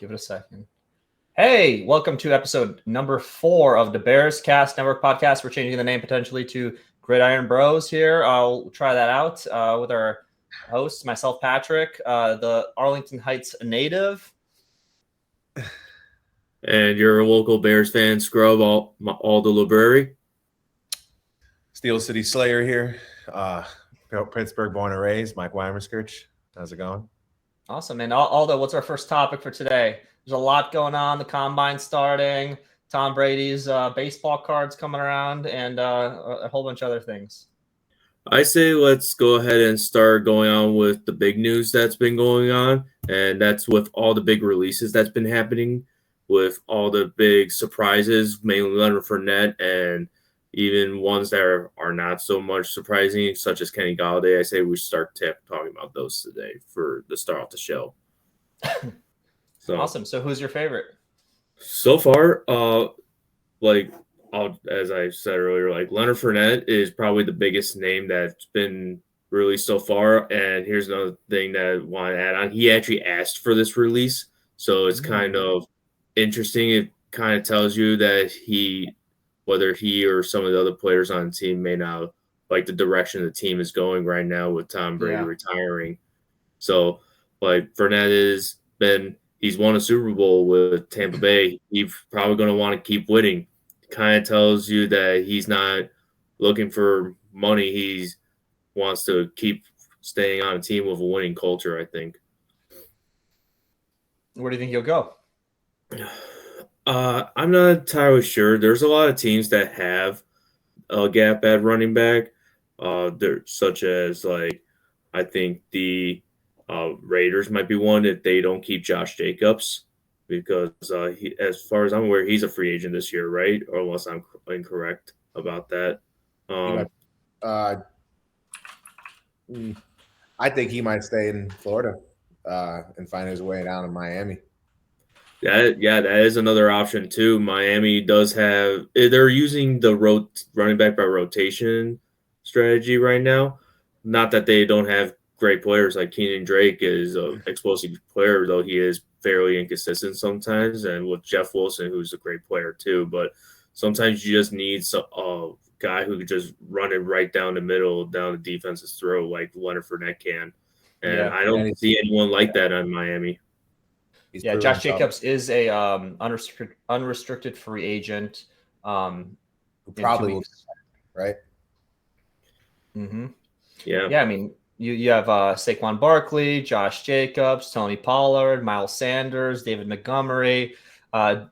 Give it a second. Hey, welcome to episode number 4 of the Bears Cast Network podcast. We're changing the name potentially to Gridiron Bros here. I'll try that out with our host, myself, Patrick, the Arlington Heights native. And you're a local Bears fan, Scrub, all the library. Steel City Slayer here. Pittsburgh born and raised. Mike Weimerskirch. How's it going? Awesome. And Aldo, what's our first topic for today? There's a lot going on. The combine starting, Tom Brady's baseball cards coming around, and a whole bunch of other things. I say let's go ahead and start going on with the big news that's been going on, and that's with all the big releases that's been happening, with all the big surprises, mainly Leonard Fournette, and even ones that are not so much surprising, such as Kenny Golladay. I say we start talking about those today for the start off the show. So, awesome. So who's your favorite? So far, as I said earlier, Leonard Fournette is probably the biggest name that's been released so far. And here's another thing that I want to add on. He actually asked for this release, so it's kind of interesting. It kind of tells you that whether he or some of the other players on the team may not like the direction the team is going right now with Tom Brady retiring. So, Fournette he's won a Super Bowl with Tampa Bay. He's probably going to want to keep winning. Kind of tells you that he's not looking for money. He wants to keep staying on a team with a winning culture, I think. Where do you think he'll go? I'm not entirely sure. There's a lot of teams that have a gap at running back. Such as I think the Raiders might be one if they don't keep Josh Jacobs, because as far as I'm aware, he's a free agent this year, right? Or unless I'm incorrect about that. I think he might stay in Florida and find his way down in Miami. That is another option too. Miami does they're using the running back by rotation strategy right now. Not that they don't have great players, like Keenan Drake is an explosive player, though he is fairly inconsistent sometimes, and with Jeff Wilson, who's a great player too. But sometimes you just need a guy who could just run it right down the middle, down the defense's throat, like Leonard Fournette can. And I don't see anyone like that on Miami. Josh Jacobs is a unrestricted free agent. Who probably will, right? Mm-hmm. Yeah. I mean, you have Saquon Barkley, Josh Jacobs, Tony Pollard, Miles Sanders, David Montgomery,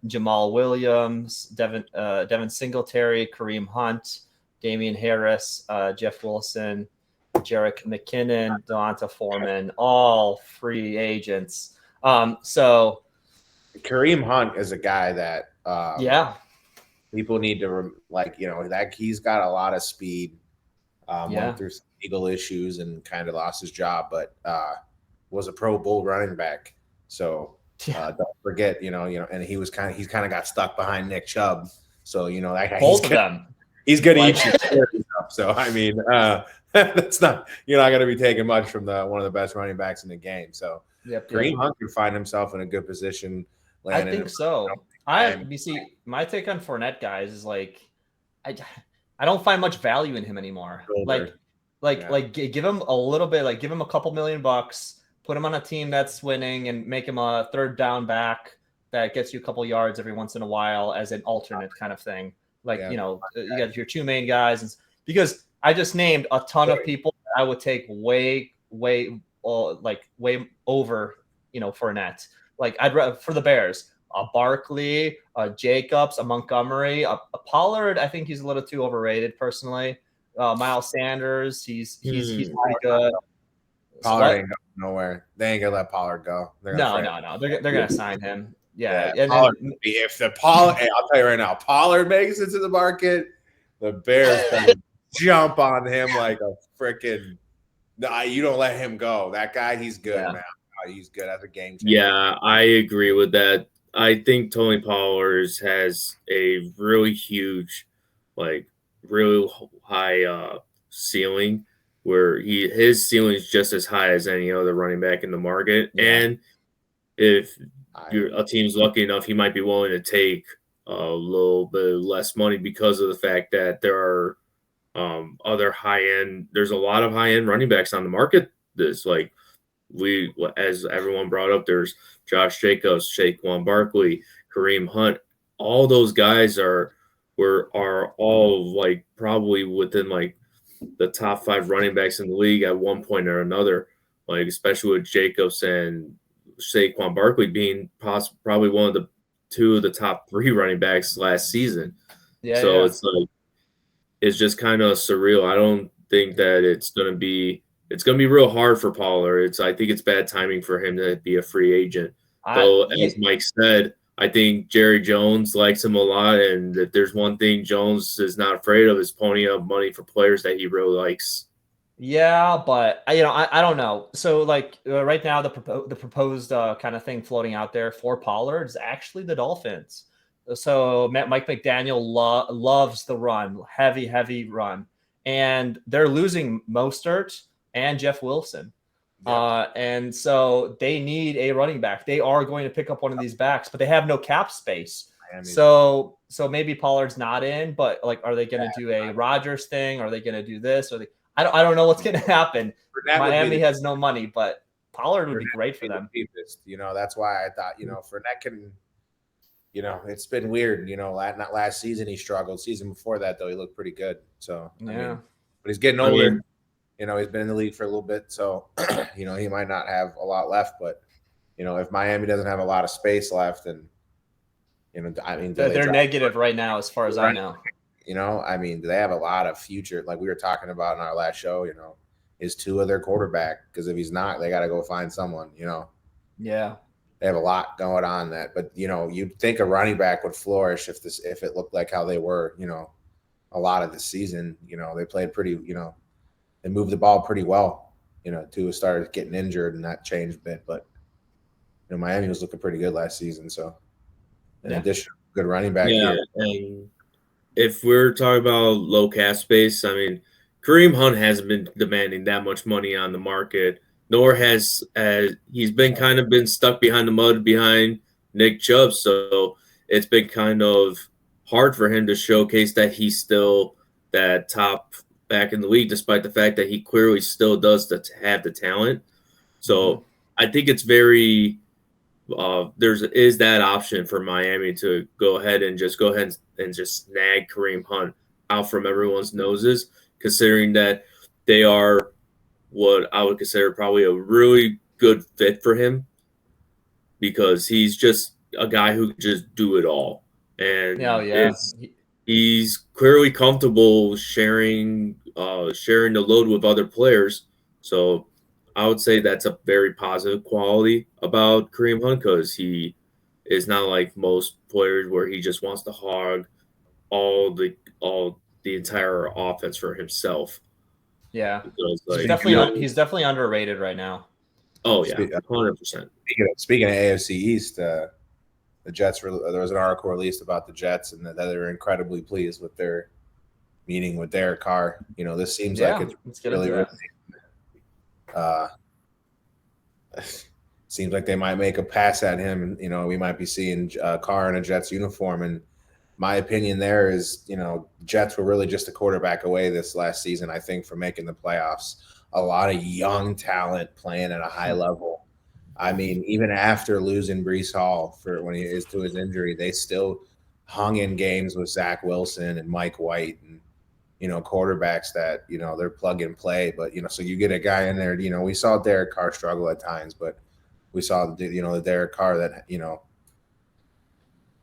Jamal Williams, Devin Singletary, Kareem Hunt, Damian Harris, Jeff Wilson, Jerick McKinnon, Devonta Foreman, all free agents. So Kareem Hunt is a guy that people need to that he's got a lot of speed. Went through some legal issues and kind of lost his job, but was a Pro Bowl running back. So don't forget, and he's kind of got stuck behind Nick Chubb. So that guy, both of them. He's going to eat you. So I mean, that's not you're not going to be taking much from one of the best running backs in the game. So. Kareem Hunt could find himself in a good position. I think so. You see, my take on Fournette, guys, is I don't find much value in him anymore. Give him a little bit, give him a couple $1 million, put him on a team that's winning, and make him a third down back that gets you a couple yards every once in a while as an alternate kind of thing. You got your two main guys, and because I just named a ton of people that I would take way over, Fournette. I'd rather for the Bears, a Barkley, a Jacobs, a Montgomery, a Pollard. I think he's a little too overrated personally. Miles Sanders, he's pretty good. Pollard ain't going nowhere. They ain't gonna let Pollard go. No. They're gonna sign him. Yeah. Pollard, I'll tell you right now, Pollard makes it to the market, the Bears gonna jump on him like a freaking. You don't let him go. That guy, he's good, man. He's good as a game changer. Yeah, I agree with that. I think Tony Pollard has a really huge, really high ceiling, where his ceiling is just as high as any other running back in the market. Yeah. And if a team's lucky enough, he might be willing to take a little bit less money because of the fact that there are other high-end. There's a lot of high-end running backs on the market. This as everyone brought up, there's Josh Jacobs, Saquon Barkley, Kareem Hunt. All those guys are all like probably within like the top 5 running backs in the league at one point or another. Like especially with Jacobs and Saquon Barkley being probably one of the 2 of the top 3 running backs last season. So it's like it's just kind of surreal. I don't think that it's gonna be real hard for Pollard. I think it's bad timing for him to be a free agent. Though, as Mike said, I think Jerry Jones likes him a lot, and if there's one thing Jones is not afraid of is ponying up money for players that he really likes. Yeah, but I don't know. So like right now, the proposed kind of thing floating out there for Pollard is actually the Dolphins. So Mike McDaniel loves the run, heavy run, and they're losing Mostert and Jeff Wilson. And so they need a running back. They are going to pick up one of these backs, but they have no cap space. So maybe Pollard's not in, but like, are they going to do a Rodgers thing? Are they going to do this? I don't know what's going to happen. Miami has no money, but Pollard would be great for them. That's why I thought, Fournette can, it's been weird. Not last season he struggled. Season before that, though, he looked pretty good. So, but he's getting older. He's been in the league for a little bit. So, he might not have a lot left. But, if Miami doesn't have a lot of space left, and, they're negative right now as far as I know. Do they have a lot of future, like we were talking about in our last show, is Tua their quarterback? Because if he's not, they got to go find someone, Yeah. They have a lot going on but you'd think a running back would flourish if it looked like how they were, a lot of the season. They played pretty, they moved the ball pretty well. Tua started getting injured and that changed a bit, but Miami was looking pretty good last season. So in addition, good running back here. And if we're talking about low cap space, Kareem Hunt hasn't been demanding that much money on the market, nor has he's been stuck behind the mud behind Nick Chubb. So it's been kind of hard for him to showcase that he's still that top back in the league, despite the fact that he clearly still does have the talent. So I think it's very is that option for Miami to go ahead and just snag Kareem Hunt out from everyone's noses, considering that they are what I would consider probably a really good fit for him, because he's just a guy who can just do it all. And he's clearly comfortable sharing the load with other players. So I would say that's a very positive quality about Kareem Hunt, because he is not like most players where he just wants to hog all the entire offense for himself. Yeah, because, he's definitely underrated right now. Oh yeah, 100%. Speaking of AFC East, the Jets there was an article released about the Jets and that they're incredibly pleased with their meeting with Derek Carr. This seems like it's really. Seems like they might make a pass at him. We might be seeing Carr in a Jets uniform. And my opinion there is, Jets were really just a quarterback away this last season, I think, from making the playoffs. A lot of young talent playing at a high level. Even after losing Breece Hall when he is to his injury, they still hung in games with Zach Wilson and Mike White and quarterbacks that, they're plug and play. But, so you get a guy in there, we saw Derek Carr struggle at times, but we saw, the Derek Carr that,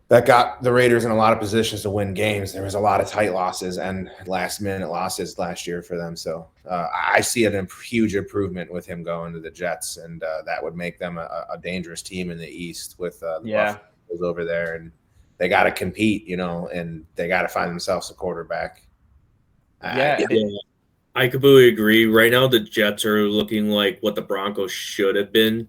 that got the Raiders in a lot of positions to win games. There was a lot of tight losses and last-minute losses last year for them. So I see a huge improvement with him going to the Jets, and that would make them a dangerous team in the East with the Buffaloes over there. And they got to compete, and they got to find themselves a quarterback. I completely agree. Right now, the Jets are looking like what the Broncos should have been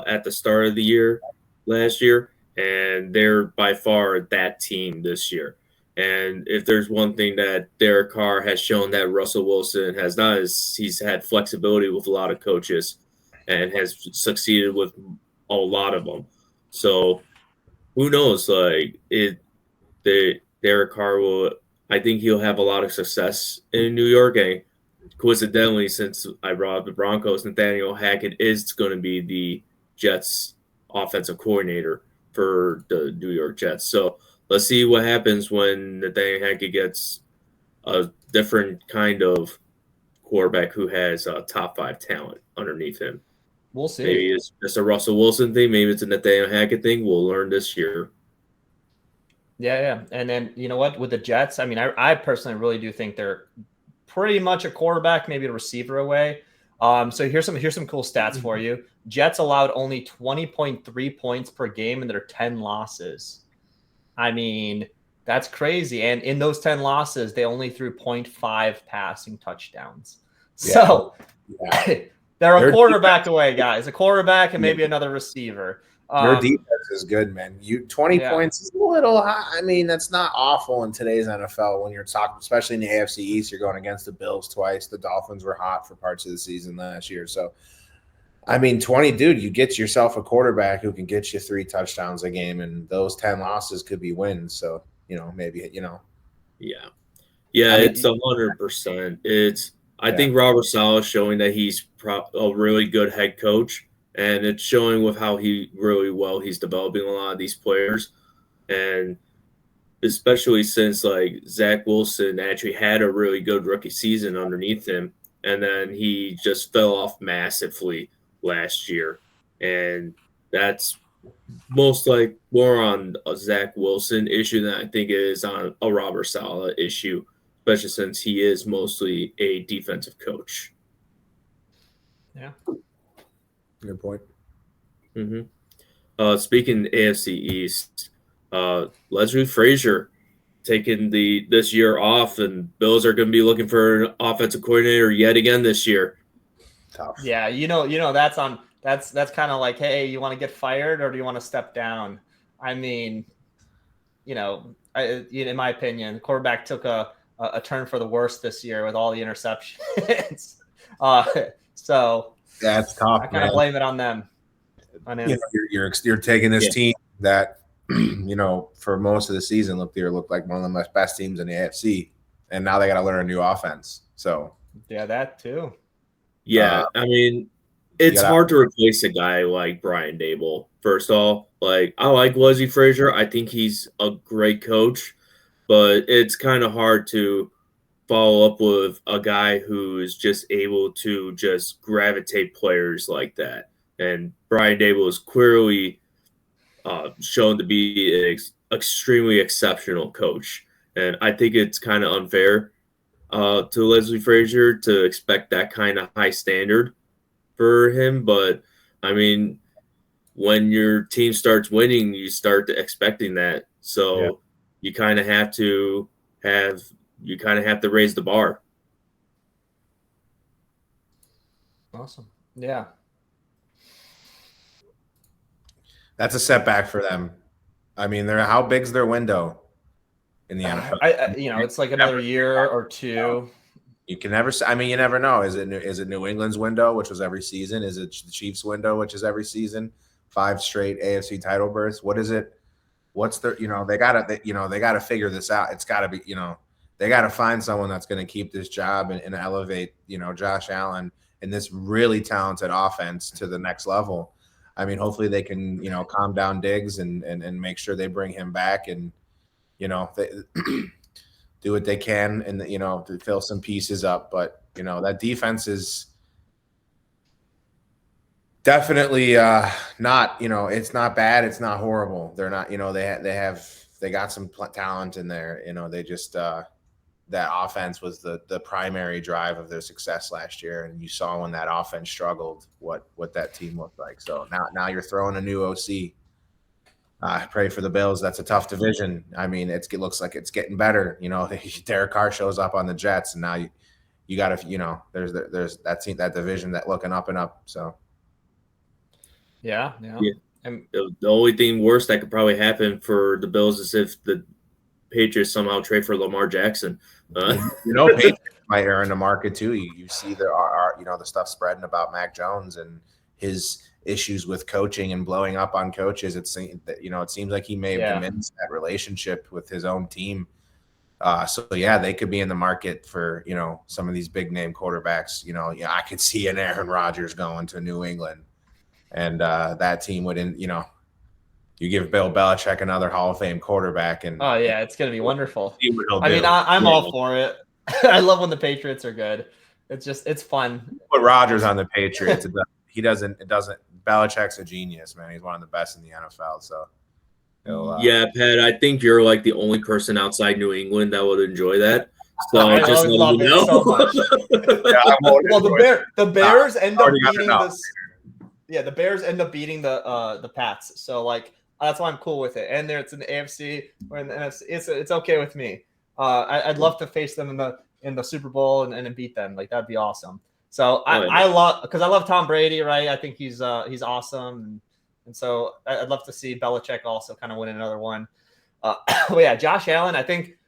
at the start of the year last year, and they're by far that team this year. And if there's one thing that Derek Carr has shown that Russell Wilson has not, is he's had flexibility with a lot of coaches and has succeeded with a lot of them. So who knows? Like Derek Carr will. I think he'll have a lot of success in New York. And coincidentally, since I brought up the Broncos, Nathaniel Hackett is going to be the Jets offensive coordinator for the New York Jets. So let's see what happens when Nathaniel Hackett gets a different kind of quarterback who has top 5 talent underneath him. We'll see. Maybe it's just a Russell Wilson thing. Maybe it's a Nathaniel Hackett thing. We'll learn this year. Yeah. And then, you know what, with the Jets, I mean, I personally really do think they're pretty much a quarterback, maybe a receiver away. So here's some cool stats for you. Jets allowed only 20.3 points per game in their 10 losses. I mean, that's crazy. And in those 10 losses, they only threw 0.5 passing touchdowns. So they're a quarterback away, guys. A quarterback and maybe another receiver. Your defense is good, man. 20 points is a little high. I mean, that's not awful in today's NFL when you're talking, especially in the AFC East. You're going against the Bills twice. The Dolphins were hot for parts of the season last year. So, I mean, 20, dude, you get yourself a quarterback who can get you 3 touchdowns a game, and those 10 losses could be wins. So, maybe. Yeah, it's 100%. I think Robert Saleh is showing that he's a really good head coach. And it's showing with how he's developing a lot of these players. And especially since like Zach Wilson actually had a really good rookie season underneath him. And then he just fell off massively last year. And that's more on a Zach Wilson issue than I think it is on a Robert Saleh issue, especially since he is mostly a defensive coach. Yeah. Good point. Speaking AFC East, Leslie Frazier taking this year off, and Bills are going to be looking for an offensive coordinator yet again this year. Tough. Yeah, that's kind of like, hey, you want to get fired or do you want to step down? I mean, in my opinion, the quarterback took a turn for the worse this year with all the interceptions. So. That's tough. I kind of blame it on them. You're taking this team that for most of the season looked like one of the best teams in the AFC, and now they got to learn a new offense. So that too. Yeah, I mean, it's hard to replace a guy like Brian Daboll. First of all, like I like Leslie Frazier. I think he's a great coach, but it's kind of hard to follow up with a guy who is just able to just gravitate players like that. And Brian Daboll is clearly shown to be an extremely exceptional coach. And I think it's kind of unfair to Leslie Frazier to expect that kind of high standard for him. But, I mean, when your team starts winning, you start expecting that. So you kind of have to raise the bar. Awesome. Yeah. That's a setback for them. I mean, how big's their window in the NFL? It's like another year or two. You can never. I mean, you never know. Is it New England's window, which was every season? Is it the Chiefs' window, which is every season? 5 straight AFC title berths. What is it? What's their? They gotta figure this out. It's got to be. They got to find someone that's going to keep this job and elevate, Josh Allen and this really talented offense to the next level. I mean, hopefully they can, calm down Diggs and make sure they bring him back and, they do what they can and, to fill some pieces up. But, that defense is definitely not, it's not bad. It's not horrible. They're not, they got some talent in there. They just, that offense was the primary drive of their success last year. And you saw when that offense struggled, what that team looked like. So now you're throwing a new OC. Pray for the Bills. That's a tough division. I mean, it looks like it's getting better. Derek Carr shows up on the Jets, and now you got to, there's that team, that division that looking up and up. So. Yeah. And the only thing worse that could probably happen for the Bills is if the Patriots somehow trade for Lamar Jackson. Patriots might are in the market too. You see the stuff spreading about Mac Jones, and his issues with coaching and blowing up on coaches. It seems like he may have diminished that relationship with his own team. So yeah, they could be in the market for, some of these big name quarterbacks. I could see an Aaron Rodgers going to New England, and that team wouldn't, you give Bill Belichick another Hall of Fame quarterback, and it's going to be wonderful. I mean, I'm all for it. I love when the Patriots are good. It's fun. Put Rodgers on the Patriots. Belichick's a genius, man. He's one of the best in the NFL. So, yeah, Pat, I think you're like the only person outside New England that would enjoy that. So I just love it so much. Well, the Bears end up beating this. Yeah, the Bears end up beating the Pats. So like that's why I'm cool with it. And it's in the AFC or in the NFC. It's okay with me. I'd love to face them in the Super Bowl and beat them. Like that'd be awesome. So I love Tom Brady, right? I think he's awesome, and so I'd love to see Belichick also kind of win another one. But yeah, Josh Allen. I think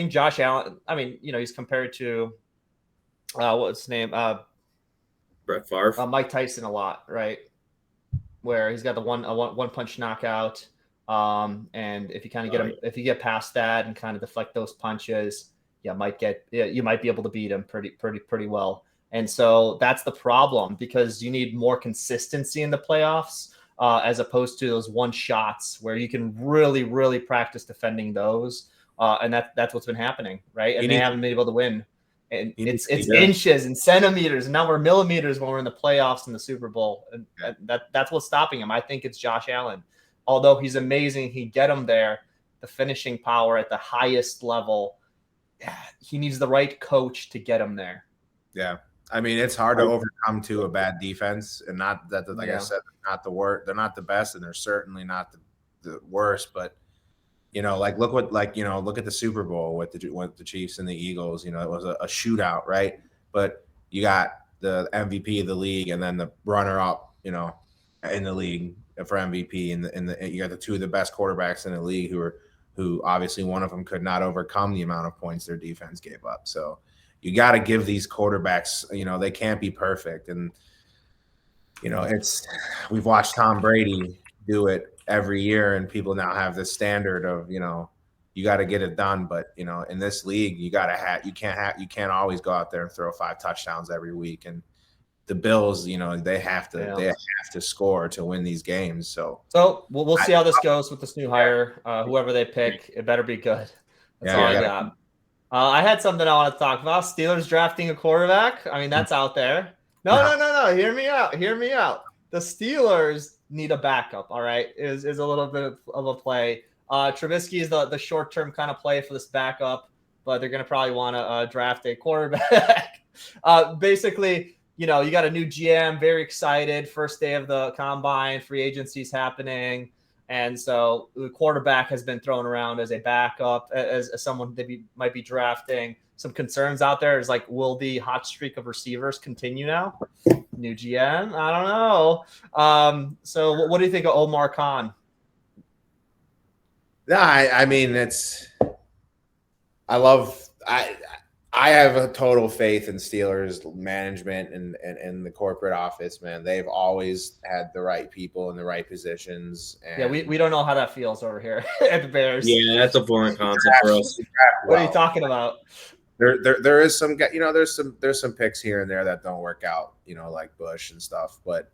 Josh Allen. I mean, he's compared to what's his name? Brett Favre, Mike Tyson a lot, right? Where he's got the one punch knockout, and if you kind of get him, if you get past that and kind of deflect those punches, you might be able to beat him pretty well. And so that's the problem, because you need more consistency in the playoffs as opposed to those one shots where you can really, really practice defending those. And that's what's been happening, right? And they haven't been able to win. And it's inches and centimeters, and now we're millimeters when we're in the playoffs in the Super Bowl. And that's what's stopping him. I think it's Josh Allen. Although he's amazing, he'd get him there. The finishing power at the highest level, he needs the right coach to get him there. Yeah. I mean, it's hard to overcome to a bad defense, and not that, like I said, not the worst. They're not the best, and they're certainly not the worst. But look at the Super Bowl with the Chiefs and the Eagles. It was a shootout, right? But you got the MVP of the league, and then the runner-up, in the league for MVP, and you got the two of the best quarterbacks in the league who obviously one of them could not overcome the amount of points their defense gave up. So you got to give these quarterbacks, they can't be perfect. And, we've watched Tom Brady do it every year, and people now have this standard of, you got to get it done. But, in this league, you can't always go out there and throw 5 touchdowns every week. And the Bills, they have to score to win these games. So we'll see how this goes with this new hire. Whoever they pick, it better be good. That's all I got. I had something I want to talk about. Steelers drafting a quarterback. I mean, that's out there. No. Hear me out. The Steelers need a backup. All right, is a little bit of a play. Trubisky is the short-term kind of play for this backup, but they're going to probably want to draft a quarterback. Basically, you got a new GM, very excited. First day of the combine, free agency's happening. And so the quarterback has been thrown around as a backup, as someone they might be drafting. Some concerns out there is like, will the hot streak of receivers continue now? New GM? I don't know. So what do you think of Omar Khan? No, I mean, I have a total faith in Steelers management and the corporate office, man. They've always had the right people in the right positions. And we don't know how that feels over here at the Bears. Yeah, that's a foreign concept for us. What are you talking about? There is some, there's some picks here and there that don't work out, like Bush and stuff. But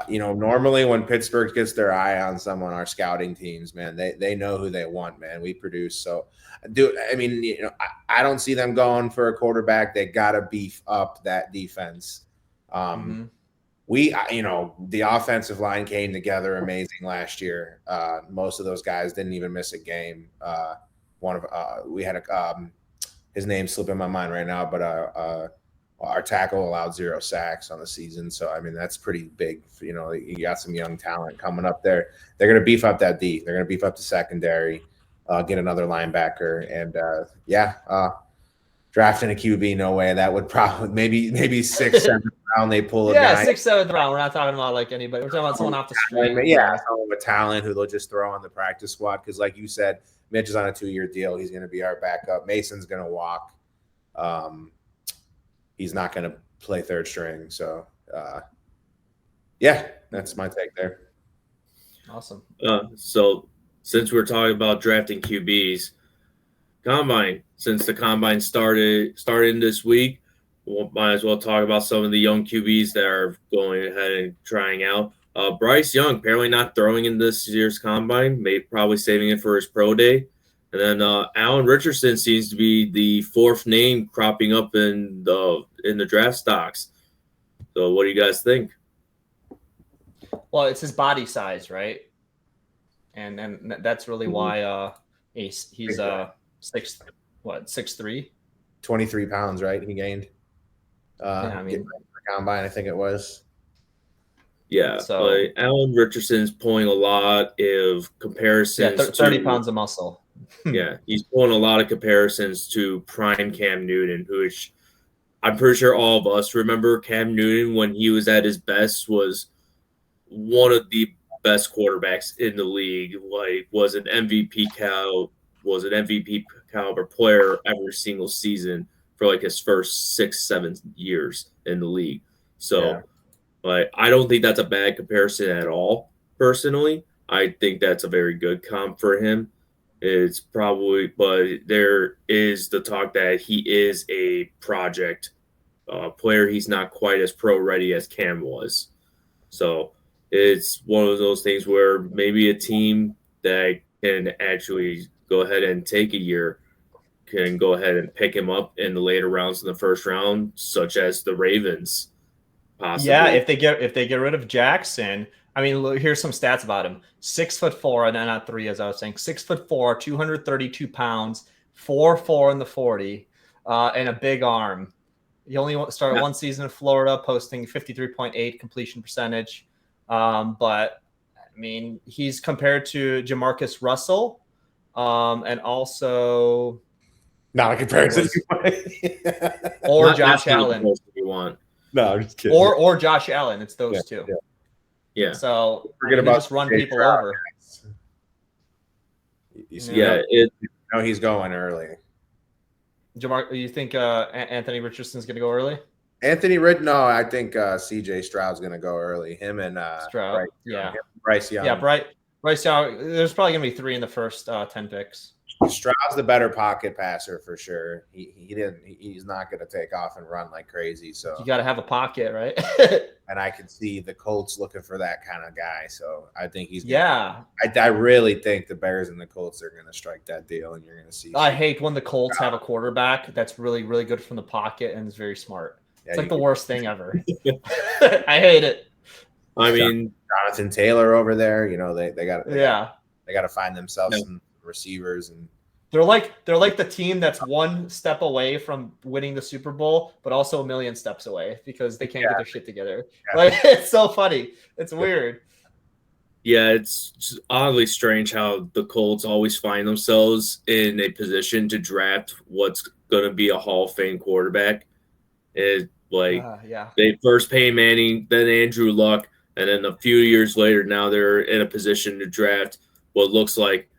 normally when Pittsburgh gets their eye on someone, our scouting teams, man, they know who they want, man. We produce. So, I don't see them going for a quarterback. They got to beef up that defense. The offensive line came together amazing last year. Most of those guys didn't even miss a game. We had his name's slipping my mind right now, but our tackle allowed 0 sacks on the season. So, I mean, that's pretty big. You got some young talent coming up there. They're going to beef up that D. They're going to beef up the secondary, get another linebacker. And, drafting a QB, no way. That would probably maybe 6th, 7th round they pull a guy. 6th, 7th round. We're not talking about like anybody. We're talking about someone off the street. Someone with talent who they'll just throw on the practice squad. Because like you said, Mitch is on a 2-year deal. He's going to be our backup. Mason's going to walk. He's not going to play third string. So, Yeah, that's my take there. Awesome. So since we're talking about drafting QBs, Combine, since the Combine starting this week, we might as well talk about some of the young QBs that are going ahead and trying out. Bryce Young, apparently not throwing in this year's Combine, probably saving it for his pro day. And then Allen Richardson seems to be the fourth name cropping up in the draft stocks. So what do you guys think? Well, it's his body size, right? And that's really why he's 6'3", 23 pounds, right? He gained. Yeah, I mean, Combine, I think it was. Yeah, so like Allen Richardson's pulling a lot of comparisons. Yeah, 30 pounds of muscle. Yeah, he's pulling a lot of comparisons to prime Cam Newton, which I'm pretty sure all of us remember. Cam Newton, when he was at his best, was one of the best quarterbacks in the league. Like, was an MVP caliber player every single season for like his first 6-7 years in the league. So, like, I don't think that's a bad comparison at all. Personally, I think that's a very good comp for him. It's probably, but there is the talk that he is a project player. He's not quite as pro ready as Cam was. So it's one of those things where maybe a team that can actually go ahead and take a year can go ahead and pick him up in the later rounds in the first round, such as the Ravens. Possibly. Yeah, if they get rid of Jackson, I mean, look, here's some stats about him: 6'4", and then not 3, as I was saying, 6'4", 232 pounds, 4'4" in the 40, and a big arm. He only started one season in Florida, posting 53.8 completion percentage. But I mean, he's compared to Jamarcus Russell, and also not a comparison, or Josh Allen. You want? No, I'm just kidding. Or Josh Allen. It's those two. Yeah. So forget about just run people over. You know he's going early. Jamar, you think Anthony Richardson's going to go early? No, I think CJ Stroud's going to go early. Him and Stroud, Bryce Young. Yeah, Bryce Young. There's probably going to be 3 in the first 10 picks. Stroud's the better pocket passer for sure. He's not going to take off and run like crazy. So you got to have a pocket, right? And I can see the Colts looking for that kind of guy. So I think he's I really think the Bears and the Colts are going to strike that deal, and you're going to see. I hate when the Colts have a quarterback that's really, really good from the pocket and is very smart. It's like the worst thing ever. I hate it. I mean, Jonathan Taylor over there. You know they got to find themselves some receivers, and they're like the team that's one step away from winning the Super Bowl, but also a million steps away because they can't get their shit together. Like, it's so funny. It's weird. Yeah, it's just oddly strange how the Colts always find themselves in a position to draft what's going to be a Hall of Fame quarterback. They first Peyton Manning, then Andrew Luck, and then a few years later, now they're in a position to draft what looks like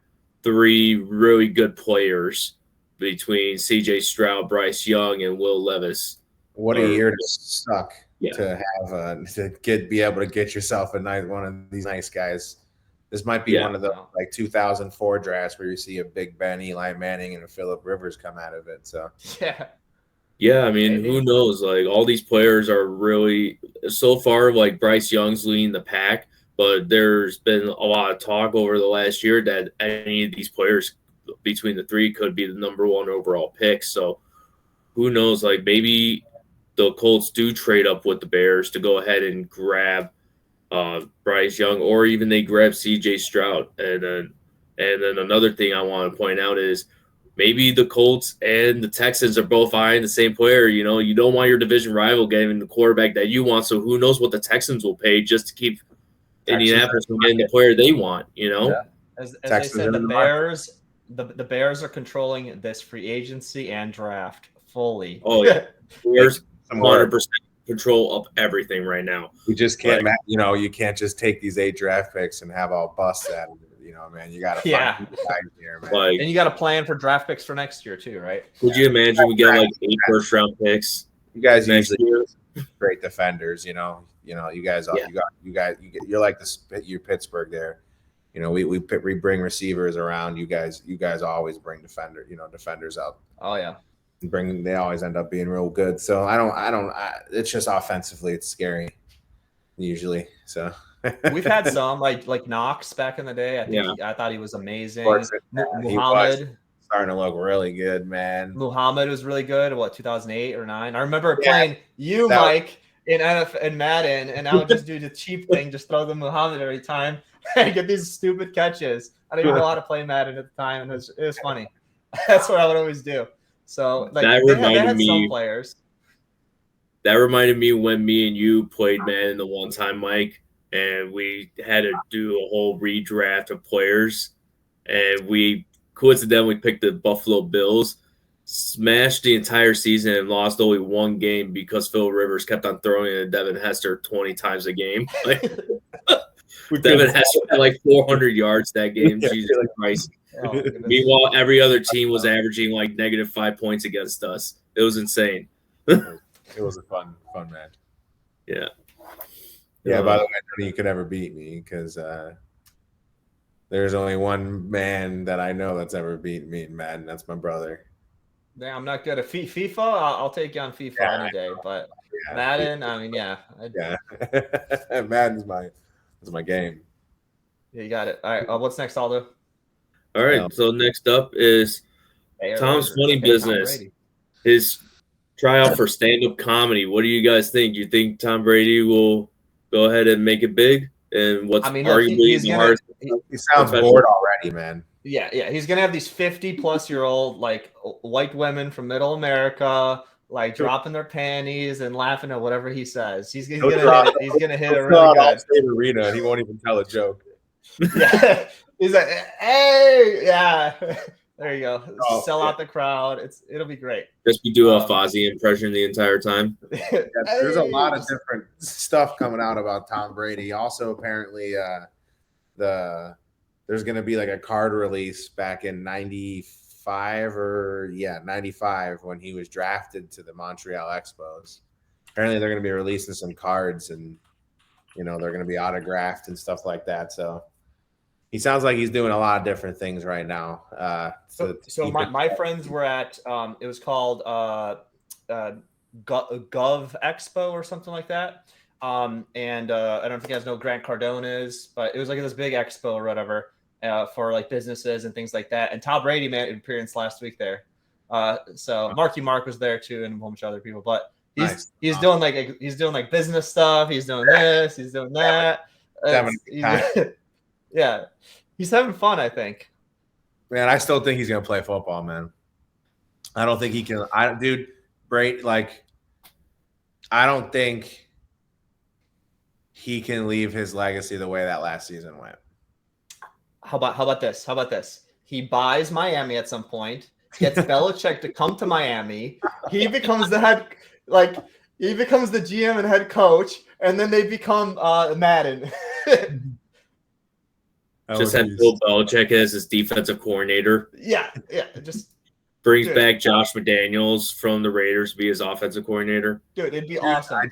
3 really good players between C.J. Stroud, Bryce Young, and Will Levis. What a year to suck to have be able to get yourself one of these nice guys. This might be one of the 2004 drafts where you see a Big Ben, Eli Manning, and a Phillip Rivers come out of it. So yeah, I mean, who knows? Like, all these players are really so far. Like, Bryce Young's leading the pack. But there's been a lot of talk over the last year that any of these players between the 3 could be the number 1 overall pick. So who knows? Like, maybe the Colts do trade up with the Bears to go ahead and grab Bryce Young, or even they grab C.J. Stroud. And then another thing I want to point out is maybe the Colts and the Texans are both eyeing the same player. You know, you don't want your division rival getting the quarterback that you want. So who knows what the Texans will pay just to keep Indianapolis from getting the player they want, you know? Yeah. As they said, the Bears are controlling this free agency and draft fully. Oh, yeah. Bears 100% control of everything right now. We just can't, you can't just take these 8 draft picks and have all busts at it. You know, man, you got to find guys here, man. Like, and you got to plan for draft picks for next year too, right? Would you imagine we get like 8 first-round picks? You guys usually great defenders. You guys, you're like you're Pittsburgh there. We bring receivers around. You guys always bring defenders out. Oh yeah. They always end up being real good. So it's just offensively, it's scary usually. So we've had some like Knox back in the day. I thought he was amazing. Muhammad starting to look really good, man. Muhammad was really good. What, 2008 or 9? I remember playing Mike in Madden, and I would just do the cheap thing, just throw the Muhammad every time and get these stupid catches. I didn't even know how to play Madden at the time, and it was funny. That's what I would always do. So they had some players. That reminded me when me and you played Madden the one time, Mike, and we had to do a whole redraft of players, and we coincidentally picked the Buffalo Bills, smashed the entire season, and lost only one game because Phil Rivers kept on throwing it at Devin Hester 20 times a game. Devin Hester had like 400 yards that game. Jesus Christ. Oh, meanwhile, every other team was averaging like -5 points against us. It was insane. It was a fun match. Yeah. Yeah. By the way, none of you could ever beat me because there's only one man that I know that's ever beaten me in Madden. That's my brother. Yeah, I'm not good at FIFA. I'll take you on FIFA any day, but Madden, I mean, Madden's my game. Yeah, you got it. All right. What's next, Aldo? All right. So next up is Tom's funny business. His tryout for stand-up comedy. What do you guys think? You think Tom Brady will go ahead and make it big? And what's arguably the hardest? He sounds bored already, man. Yeah. He's gonna have these 50-plus-year-old like white women from Middle America like dropping their panties and laughing at whatever he says. He's gonna hit it really good. State arena, and he won't even tell a joke. Yeah, he's like, hey, yeah. There you go. Sell out the crowd. It'll be great. Just be doing a Fozzie impression the entire time. There's a lot of different stuff coming out about Tom Brady. Also, apparently, there's going to be like a card release back in 95 when he was drafted to the Montreal Expos. Apparently, they're going to be releasing some cards, and they're going to be autographed and stuff like that. So he sounds like he's doing a lot of different things right now. So my friends were at it was called Gov Expo or something like that. And I don't know if you guys know Grant Cardone is, but it was like this big expo or whatever for like businesses and things like that. And Tom Brady made an appearance last week there. So Marky Mark was there too, and a bunch of other people. But he's doing like business stuff. He's doing this. He's doing that. Yeah, he's having fun, I think. Man, I still think he's gonna play football, man. I don't think he can. Brady, I don't think he can leave his legacy the way that last season went. How about this? He buys Miami at some point, gets Belichick to come to Miami. He becomes the GM and head coach, and then they become Madden. Just had Bill Belichick as his defensive coordinator. Yeah. Just brings back Josh McDaniels from the Raiders to be his offensive coordinator. Dude, it'd be awesome.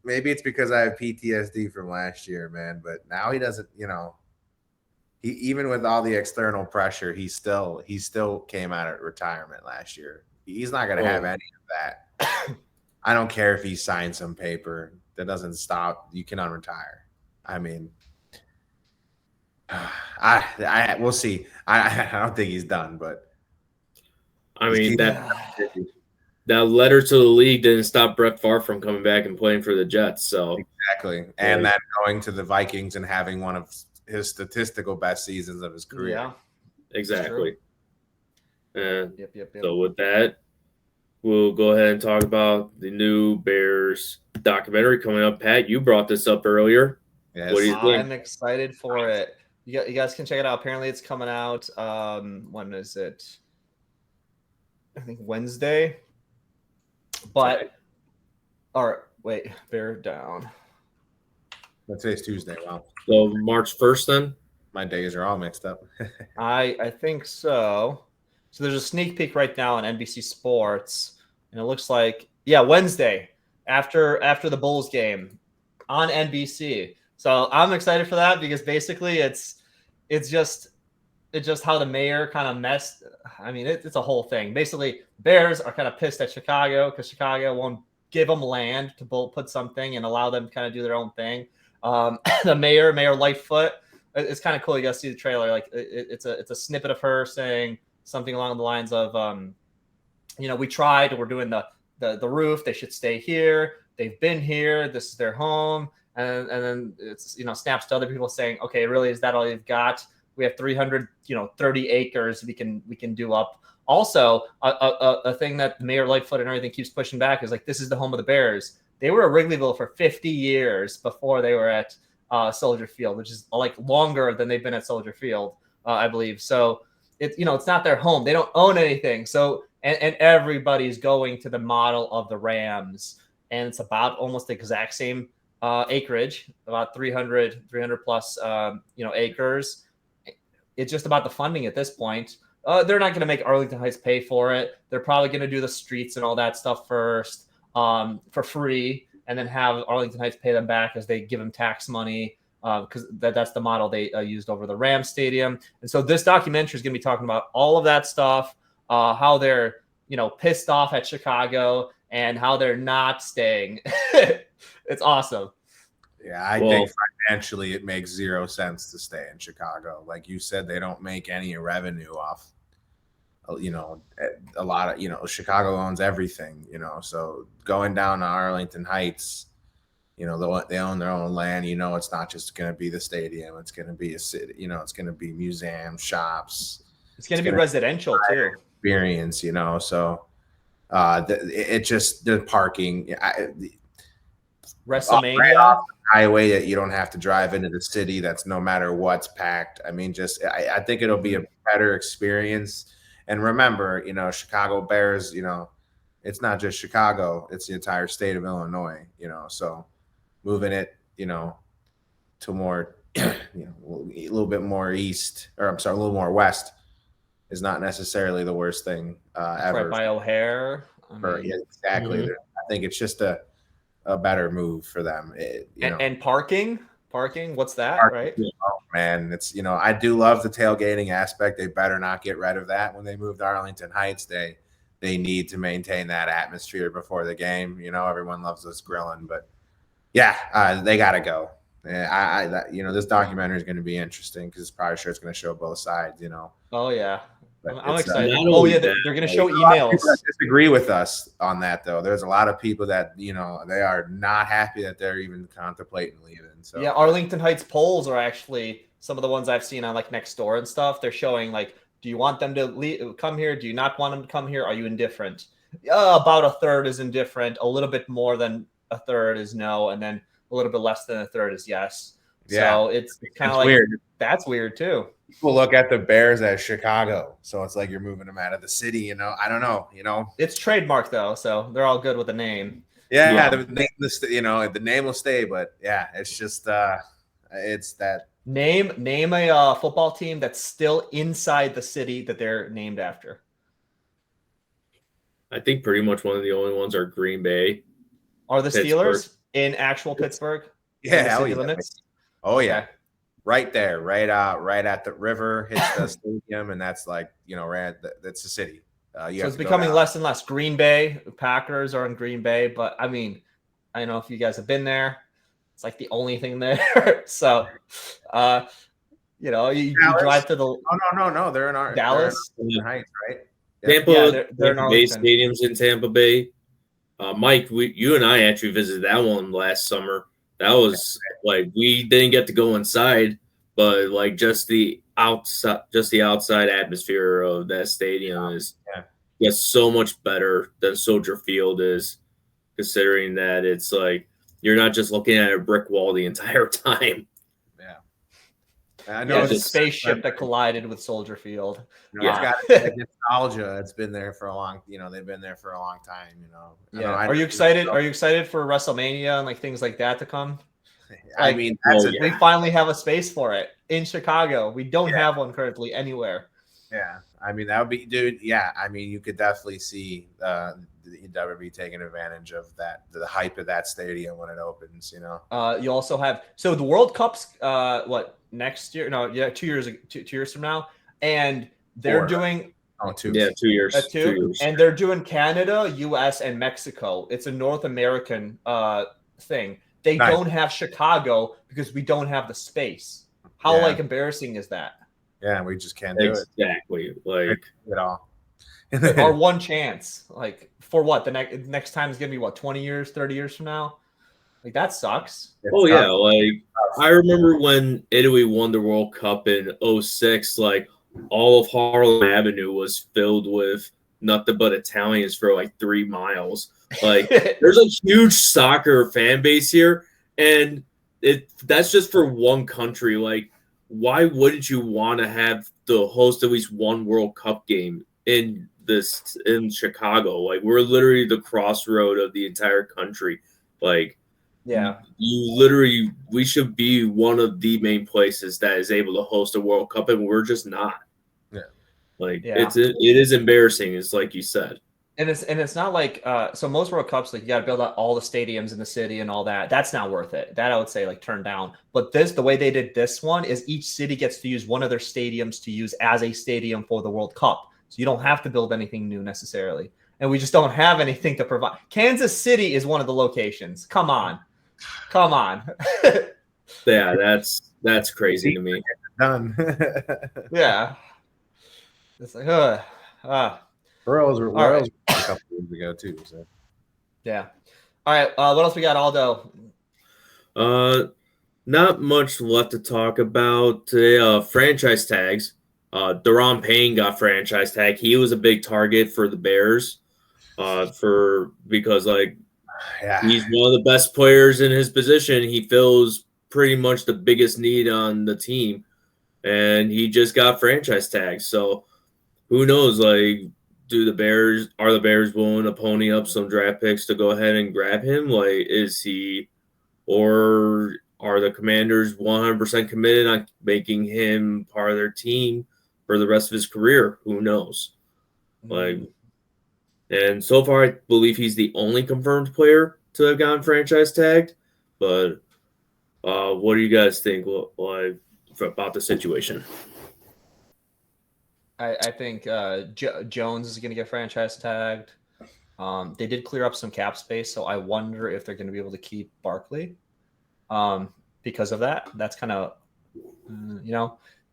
Maybe it's because I have PTSD from last year, man. But now he doesn't. He even with all the external pressure, he still came out of retirement last year. He's not going to have any of that. I don't care if he signed some paper that doesn't stop. You can unretire. I mean. We'll see. I don't think he's done, but I mean that letter to the league didn't stop Brett Favre from coming back and playing for the Jets. So exactly, and then going to the Vikings and having one of his statistical best seasons of his career. Yeah, exactly. Yep. So with that, we'll go ahead and talk about the new Bears documentary coming up. Pat, you brought this up earlier. Yes. What do you think? I'm excited for it. You guys can check it out. Apparently, it's coming out. When is it? I think Wednesday. But, bear down. Today's Tuesday. Wow. So March 1st, then. My days are all mixed up. I think so. So there's a sneak peek right now on NBC Sports, and it looks like Wednesday after the Bulls game on NBC. So I'm excited for that because basically it's just how the mayor kind of messed. I mean, it's a whole thing. Basically, Bears are kind of pissed at Chicago because Chicago won't give them land to put something and allow them to kind of do their own thing. The Mayor Lightfoot, it's kind of cool. You guys see the trailer. Like it's a snippet of her saying something along the lines of, we tried. We're doing the roof. They should stay here. They've been here. This is their home. And then it's snaps to other people saying, okay, really, is that all you've got? We have 330 acres we can do up. Also, a thing that Mayor Lightfoot and everything keeps pushing back is like, this is the home of the Bears. They were at Wrigleyville for 50 years before they were at Soldier Field, which is like longer than they've been at Soldier Field, I believe. So it's not their home. They don't own anything. So and everybody's going to the model of the Rams, and it's about almost the exact same acreage, about 300 plus acres. It's just about the funding at this point. They're not going to make Arlington Heights pay for it. They're probably going to do the streets and all that stuff first for free, and then have Arlington Heights pay them back as they give them tax money, because that's the model they used over the Rams Stadium. And so this documentary is going to be talking about all of that stuff, how they're pissed off at Chicago and how they're not staying. It's awesome. Yeah, I think financially it makes zero sense to stay in Chicago. Like you said, they don't make any revenue off, a lot of, Chicago owns everything, so going down to Arlington Heights, they own their own land. It's not just going to be the stadium. It's going to be a city, it's going to be museums, shops. It's going to be residential too. Experience, so it just, the parking, WrestleMania highway that you don't have to drive into the city. That's no matter what's packed. I mean, I think it'll be a better experience. And remember, Chicago Bears, it's not just Chicago, it's the entire state of Illinois, so moving it, to more, a little bit more east, or I'm sorry, a little more west is not necessarily the worst thing ever. Right by O'Hare. Yeah, exactly. Mm-hmm. I think it's just a better move for them. And parking, what's that? Right? Oh, man, it's I do love the tailgating aspect. They better not get rid of that when they move to Arlington Heights. They need to maintain that atmosphere before the game. Everyone loves us grilling, but yeah, they got to go. This documentary is going to be interesting because it's probably sure it's going to show both sides. Oh yeah. I'm excited. They're going to show emails. People that disagree with us on that, though. There's a lot of people that they are not happy that they're even contemplating leaving. So yeah, Arlington Heights polls are actually some of the ones I've seen on like Nextdoor and stuff. They're showing like, do you want them to come here? Do you not want them to come here? Are you indifferent? About a third is indifferent. A little bit more than a third is no, and then a little bit less than a third is yes. Yeah. So it's kind of like weird. That's weird too. People look at the Bears as Chicago, so it's like you're moving them out of the city. I don't know. It's trademarked though, so they're all good with the name. Yeah. The name will stay, but yeah, it's just it's that name a football team that's still inside the city that they're named after. I think pretty much one of the only ones are Green Bay. Are the Steelers in actual Pittsburgh? Yeah, limits? Oh yeah. Okay. Right there, right at the river, hits the stadium, and that's like, that's the city. So it's becoming less and less. Green Bay, Packers are in Green Bay, but I mean, I don't know if you guys have been there. It's like the only thing there. So, you drive to the. Oh, no, they're in our Dallas Heights, right? Tampa, they're in Bay Stadium's in Tampa Bay. Mike, you and I actually visited that one last summer. That was like, we didn't get to go inside, but like just the outside atmosphere of that stadium is just so much better than Soldier Field is, considering that it's like you're not just looking at a brick wall the entire time. Yeah. I know it's a spaceship that collided with Soldier Field. It's got nostalgia. It's been there for a long, they've been there for a long time, Yeah. Are you excited? Are you excited for WrestleMania and like things like that to come? I mean, we finally have a space for it in Chicago. We don't have one currently anywhere. Yeah. I mean, that would be, dude. Yeah, I mean, you could definitely see the WWE taking advantage of that, the hype of that stadium when it opens. You know. You also have the World Cup's next year? No, yeah, 2 years from now, and they're doing 2. Yeah, 2 years. 2 years, and they're doing Canada, U.S., and Mexico. It's a North American thing. They don't have Chicago because we don't have the space. How embarrassing is that? Yeah, we just can't do it. Exactly. Like at all. Our one chance. Like for what? The next time is gonna be what, 20 years, 30 years from now? Like that sucks. Yeah, like I remember when Italy won the World Cup in 06, like all of Harlem Avenue was filled with nothing but Italians for like 3 miles. Like there's a huge soccer fan base here, and that's just for one country. Like, why wouldn't you want to have the host at least one World Cup game in Chicago? Like, we're literally the crossroad of the entire country. Like, we should be one of the main places that is able to host a World Cup, and we're just not. It is embarrassing. It's like you said. And it's not like so most World Cups, like you got to build out all the stadiums in the city and all that. That's not worth it. That I would say like turn down. But the way they did this one is each city gets to use one of their stadiums to use as a stadium for the World Cup. So you don't have to build anything new necessarily. And we just don't have anything to provide. Kansas City is one of the locations. Come on. Yeah, that's crazy to me. Done. Yeah. It's like Royals were a couple years ago too. So. Yeah. All right. What else we got, Aldo? Not much left to talk about today. Franchise tags. Deron Payne got franchise tag. He was a big target for the Bears. Because he's one of the best players in his position. He fills pretty much the biggest need on the team, and he just got franchise tags. So who knows? Like, are the Bears willing to pony up some draft picks to go ahead and grab him? Like, or are the Commanders 100% committed on making him part of their team for the rest of his career? Who knows? And so far, I believe he's the only confirmed player to have gotten franchise tagged. But what do you guys think about the situation? I think Jones is going to get franchise tagged. They did clear up some cap space, so I wonder if they're going to be able to keep Barkley because of that. That's kind of,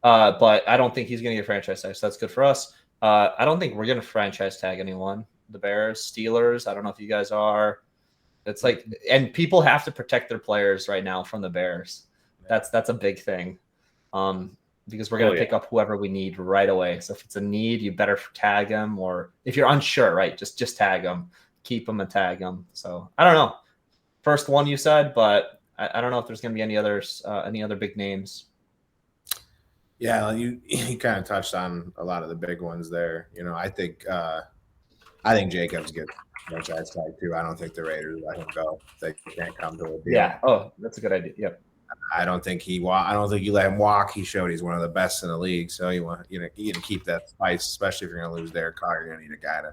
but I don't think he's going to get franchise tagged, so that's good for us. I don't think we're going to franchise tag anyone. The Bears, Steelers, I don't know if you guys are. It's like, and people have to protect their players right now from the Bears. That's a big thing. Because we're going to pick up whoever we need right away. So if it's a need, you better tag them, or if you're unsure, right, just tag them, keep them and tag them. So I don't know. First one you said, but I don't know if there's going to be any other big names. Yeah, you kind of touched on a lot of the big ones there. I think Jacobs gets franchise tag too. I don't think the Raiders let him go. They can't come to a deal. Yeah. Oh, that's a good idea. Yep. I don't think you let him walk. He showed he's one of the best in the league. So you want to keep that spice, especially if you're going to lose Derek Carr. You're going to need a guy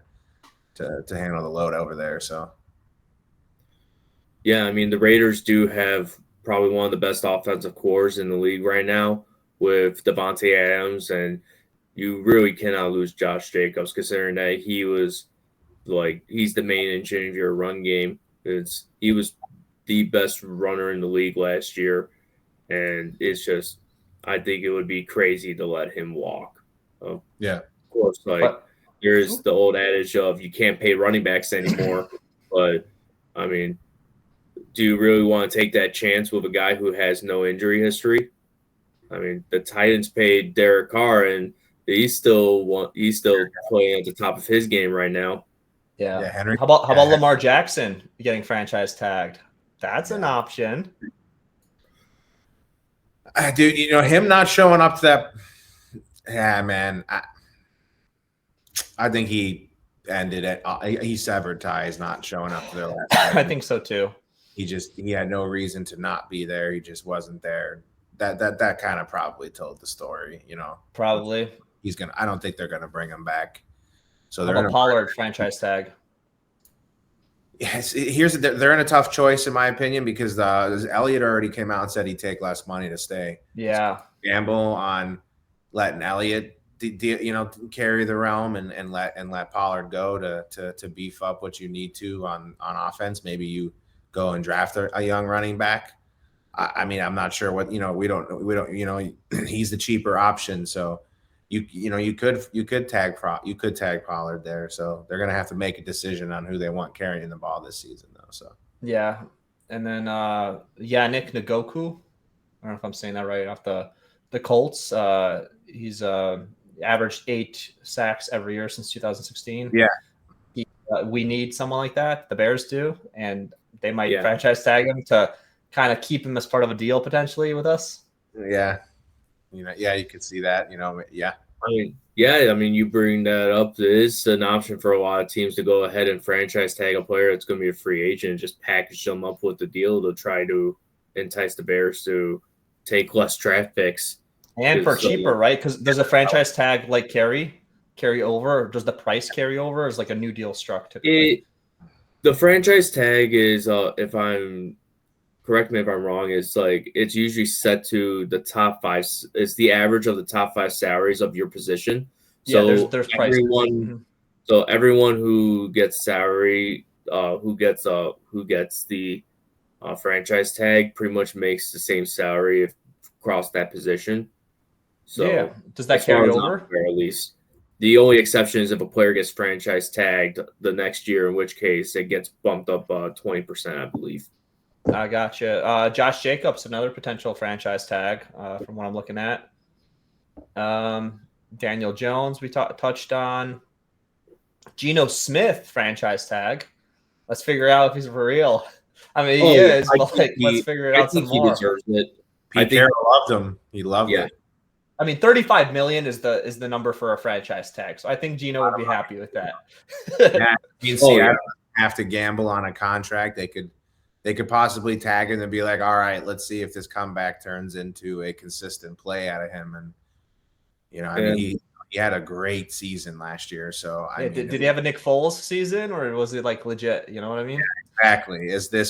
to handle the load over there. So yeah, I mean the Raiders do have probably one of the best offensive cores in the league right now with Devontae Adams, and you really cannot lose Josh Jacobs considering that he's the main engine of your run game. He was the best runner in the league last year, and it's just I think it would be crazy to let him walk. Yeah, of course, there's the old adage of you can't pay running backs anymore, but I mean, do you really want to take that chance with a guy who has no injury history? I mean, the Titans paid Derek Carr, and he's still playing at the top of his game right now. Yeah. Henry. How about Lamar Jackson getting franchise tagged? That's an option. Dude, him not showing up to that. Yeah, man. I think he ended it. He severed ties not showing up to their last game. I think so too. He had no reason to not be there. He just wasn't there. That kind of probably told the story, Probably. I don't think they're gonna bring him back. So they're in a Pollard franchise tag. Yes, they're in a tough choice in my opinion because Elliott already came out and said he'd take less money to stay. Yeah, gamble on letting Elliott carry the realm and let Pollard go to beef up what you need to on offense. Maybe you go and draft a young running back. I mean, I'm not sure what we don't he's the cheaper option, so you could tag Pollard there. So they're gonna have to make a decision on who they want carrying the ball this season, though. So yeah, and then Yannick Ngakoue. I don't know if I'm saying that right. Off the Colts, he's averaged 8 sacks every year since 2016. Yeah, we need someone like that. The Bears do, and they might franchise tag him to kind of keep him as part of a deal potentially with us. Yeah, you could see that. Yeah. I mean, you bring that up. It is an option for a lot of teams to go ahead and franchise tag a player that's going to be a free agent and just package them up with the deal to try to entice the Bears to take less draft picks. And for cheaper, right? Because does a franchise tag like carry over? Or does the price carry over? Or is like a new deal struck typically? The franchise tag is, correct me if I'm wrong, it's usually set to the top 5. It's the average of the top 5 salaries of your position. So there's everyone, so everyone who gets salary, who gets the franchise tag, pretty much makes the same salary across that position. So does that carry over? At least the only exception is if a player gets franchise tagged the next year, in which case it gets bumped up 20%, I believe. I gotcha. Josh Jacobs, another potential franchise tag from what I'm looking at. Daniel Jones, we touched on. Geno Smith, franchise tag. Let's figure out if he's for real. I mean, he is, but let's figure it out some more. He deserves it. Pete Carroll loved him. He loved it. I mean, $35 million is the number for a franchise tag. So I think Geno would be happy with that. Seattle have to gamble on a contract. They could possibly tag him and be like, all right, let's see if this comeback turns into a consistent play out of him. And, I mean, he had a great season last year. So, did he have a Nick Foles season or was it like legit? You know what I mean? Yeah, exactly.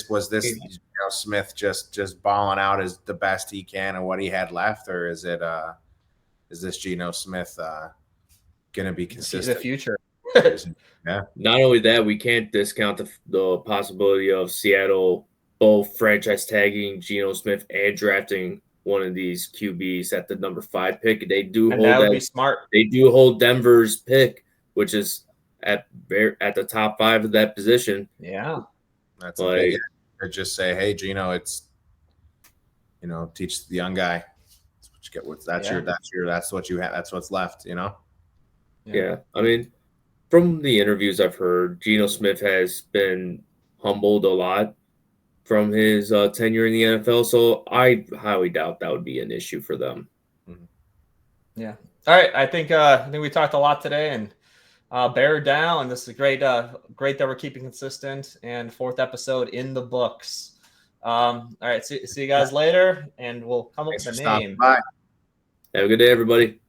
Was this Smith just balling out as the best he can and what he had left? Or is this Geno Smith going to be consistent? The future. Yeah. Not only that, we can't discount the possibility of Seattle both franchise tagging Geno Smith and drafting one of these QBs at the number 5 pick. They do hold that would be smart. They do hold Denver's pick, which is at the top 5 of that position. Yeah, that's like or just say, hey, Geno, it's teach the young guy. That's what you have. That's what's left. Yeah, I mean. From the interviews I've heard, Geno Smith has been humbled a lot from his tenure in the NFL, so I highly doubt that would be an issue for them. Yeah. All right. I think we talked a lot today, and bear down. This is great. Great that we're keeping consistent. And 4th episode in the books. All right. See you guys later, and we'll come up with a name. Bye. Have a good day, everybody.